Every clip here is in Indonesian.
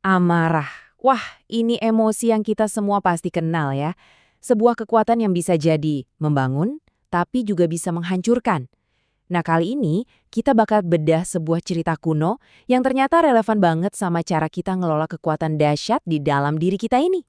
Amarah. Wah, ini emosi yang kita semua pasti kenal ya. Sebuah kekuatan yang bisa jadi membangun, tapi juga bisa menghancurkan. Nah, kali ini kita bakal bedah sebuah cerita kuno yang ternyata relevan banget sama cara kita ngelola kekuatan dahsyat di dalam diri kita ini.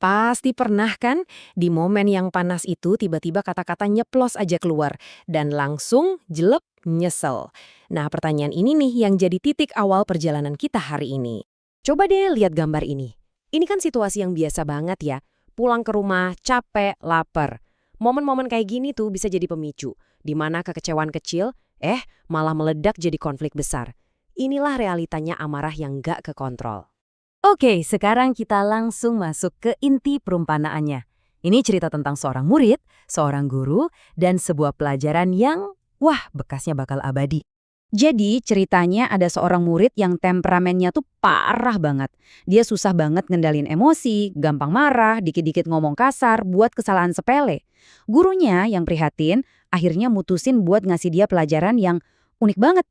Pasti pernah kan, di momen yang panas itu tiba-tiba kata-kata nyeplos aja keluar dan langsung jelek nyesel. Nah, pertanyaan ini nih yang jadi titik awal perjalanan kita hari ini. Coba deh lihat gambar ini. Ini kan situasi yang biasa banget ya. Pulang ke rumah, capek, lapar. Momen-momen kayak gini tuh bisa jadi pemicu, di mana kekecewaan kecil, malah meledak jadi konflik besar. Inilah realitanya amarah yang nggak kekontrol. Oke, sekarang kita langsung masuk ke inti perumpamaannya. Ini cerita tentang seorang murid, seorang guru, dan sebuah pelajaran yang, wah, bekasnya bakal abadi. Jadi ceritanya ada seorang murid yang temperamennya tuh parah banget. Dia susah banget ngendalin emosi, gampang marah, dikit-dikit ngomong kasar, buat kesalahan sepele. Gurunya yang prihatin, akhirnya mutusin buat ngasih dia pelajaran yang unik banget.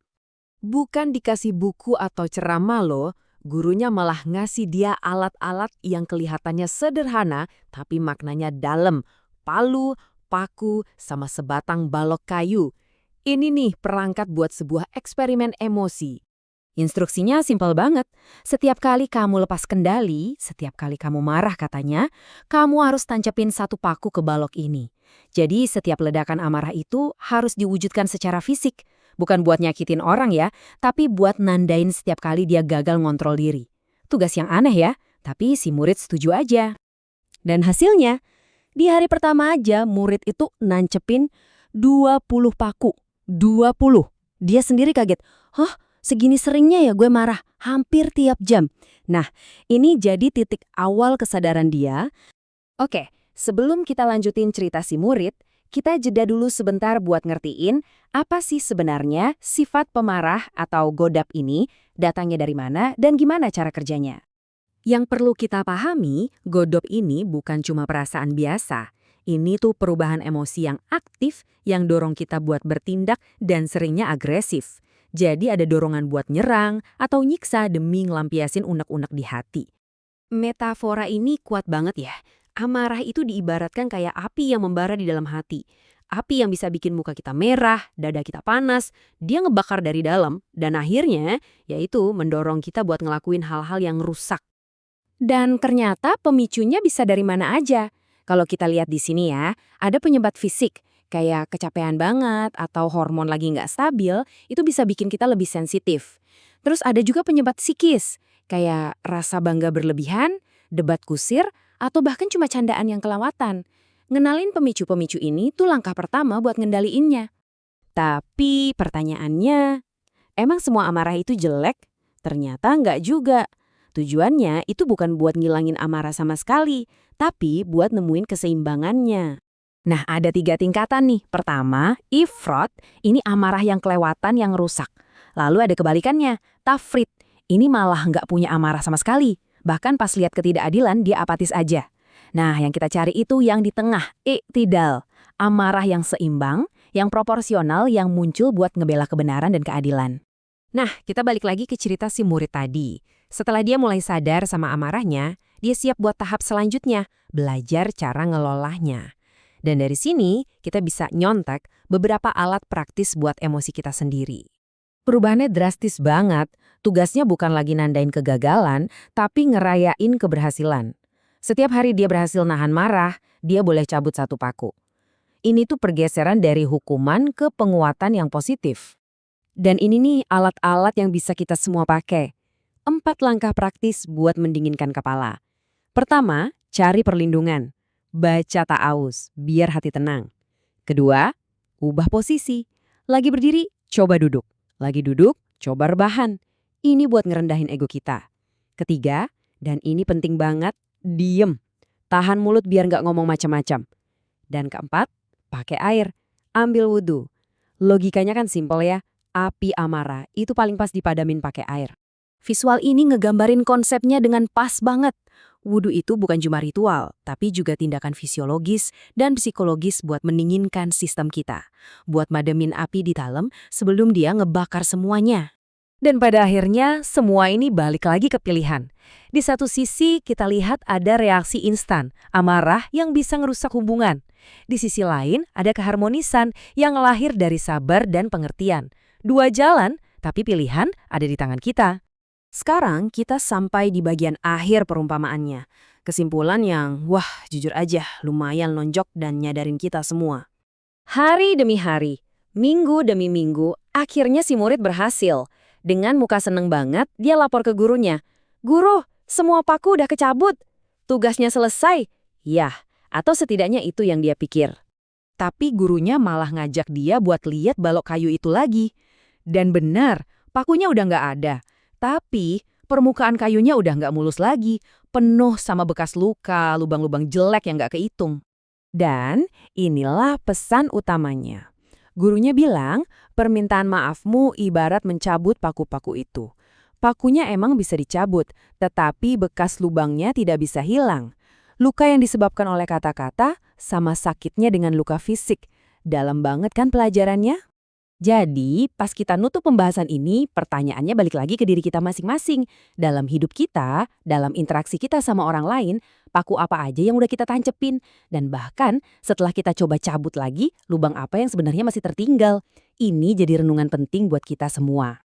Bukan dikasih buku atau ceramah loh, gurunya malah ngasih dia alat-alat yang kelihatannya sederhana tapi maknanya dalam. Palu, paku, sama sebatang balok kayu. Ini nih perangkat buat sebuah eksperimen emosi. Instruksinya simpel banget. Setiap kali kamu lepas kendali, setiap kali kamu marah katanya, kamu harus tancapin satu paku ke balok ini. Jadi setiap ledakan amarah itu harus diwujudkan secara fisik. Bukan buat nyakitin orang ya, tapi buat nandain setiap kali dia gagal ngontrol diri. Tugas yang aneh ya, tapi si murid setuju aja. Dan hasilnya, di hari pertama aja murid itu nancepin 20 paku. 20. Dia sendiri kaget. Hah? Segini seringnya ya gue marah, hampir tiap jam. Nah, ini jadi titik awal kesadaran dia. Oke, sebelum kita lanjutin cerita si murid, kita jeda dulu sebentar buat ngertiin apa sih sebenarnya sifat pemarah atau godap ini, datangnya dari mana, dan gimana cara kerjanya. Yang perlu kita pahami, godop ini bukan cuma perasaan biasa. Ini tuh perubahan emosi yang aktif yang dorong kita buat bertindak dan seringnya agresif. Jadi ada dorongan buat nyerang atau nyiksa demi ngelampiasin unek-unek di hati. Metafora ini kuat banget ya. Amarah itu diibaratkan kayak api yang membara di dalam hati. Api yang bisa bikin muka kita merah, dada kita panas, dia ngebakar dari dalam, dan akhirnya yaitu mendorong kita buat ngelakuin hal-hal yang rusak. Dan ternyata pemicunya bisa dari mana aja. Kalau kita lihat di sini ya, ada penyebab fisik, kayak kecapean banget atau hormon lagi nggak stabil, itu bisa bikin kita lebih sensitif. Terus ada juga penyebab psikis, kayak rasa bangga berlebihan, debat kusir, atau bahkan cuma candaan yang kelewatan. Ngenalin pemicu-pemicu ini tuh langkah pertama buat ngendaliinnya. Tapi pertanyaannya, emang semua amarah itu jelek? Ternyata nggak juga. Tujuannya itu bukan buat ngilangin amarah sama sekali, tapi buat nemuin keseimbangannya. Nah, ada 3 tingkatan nih. Pertama, ifrot, ini amarah yang kelewatan yang rusak. Lalu ada kebalikannya, tafrit, ini malah nggak punya amarah sama sekali. Bahkan pas lihat ketidakadilan, dia apatis aja. Nah, yang kita cari itu yang di tengah, iktidal. Amarah yang seimbang, yang proporsional, yang muncul buat ngebela kebenaran dan keadilan. Nah, kita balik lagi ke cerita si murid tadi. Setelah dia mulai sadar sama amarahnya, dia siap buat tahap selanjutnya, belajar cara ngelolahnya. Dan dari sini, kita bisa nyontek beberapa alat praktis buat emosi kita sendiri. Perubahannya drastis banget. Tugasnya bukan lagi nandain kegagalan, tapi ngerayain keberhasilan. Setiap hari dia berhasil nahan marah, dia boleh cabut satu paku. Ini tuh pergeseran dari hukuman ke penguatan yang positif. Dan ini nih alat-alat yang bisa kita semua pakai. 4 langkah praktis buat mendinginkan kepala. Pertama, cari perlindungan. Baca ta'awuz, biar hati tenang. Kedua, ubah posisi. Lagi berdiri, coba duduk. Lagi duduk, coba rebahan. Ini buat ngerendahin ego kita. Ketiga, dan ini penting banget, diem. Tahan mulut biar nggak ngomong macam-macam. Dan keempat, pakai air. Ambil wudhu. Logikanya kan simpel ya. Api amarah itu paling pas dipadamin pakai air. Visual ini ngegambarin konsepnya dengan pas banget. Wudhu itu bukan cuma ritual, tapi juga tindakan fisiologis dan psikologis buat mendinginkan sistem kita. Buat mademin api di dalam sebelum dia ngebakar semuanya. Dan pada akhirnya, semua ini balik lagi ke pilihan. Di satu sisi, kita lihat ada reaksi instan, amarah yang bisa ngerusak hubungan. Di sisi lain, ada keharmonisan yang lahir dari sabar dan pengertian. Dua jalan, tapi pilihan ada di tangan kita. Sekarang kita sampai di bagian akhir perumpamaannya. Kesimpulan yang, wah jujur aja lumayan lonjok dan nyadarin kita semua. Hari demi hari, minggu demi minggu, akhirnya si murid berhasil. Dengan muka seneng banget, dia lapor ke gurunya. "Guru, semua paku udah kecabut. Tugasnya selesai." Yah, atau setidaknya itu yang dia pikir. Tapi gurunya malah ngajak dia buat lihat balok kayu itu lagi. Dan benar, pakunya udah nggak ada. Tapi permukaan kayunya udah nggak mulus lagi, penuh sama bekas luka, lubang-lubang jelek yang nggak kehitung. Dan inilah pesan utamanya. Gurunya bilang, permintaan maafmu ibarat mencabut paku-paku itu. Pakunya emang bisa dicabut, tetapi bekas lubangnya tidak bisa hilang. Luka yang disebabkan oleh kata-kata sama sakitnya dengan luka fisik. Dalam banget kan pelajarannya? Jadi, pas kita nutup pembahasan ini, pertanyaannya balik lagi ke diri kita masing-masing. Dalam hidup kita, dalam interaksi kita sama orang lain, paku apa aja yang udah kita tancepin? Dan bahkan, setelah kita coba cabut lagi, lubang apa yang sebenarnya masih tertinggal? Ini jadi renungan penting buat kita semua.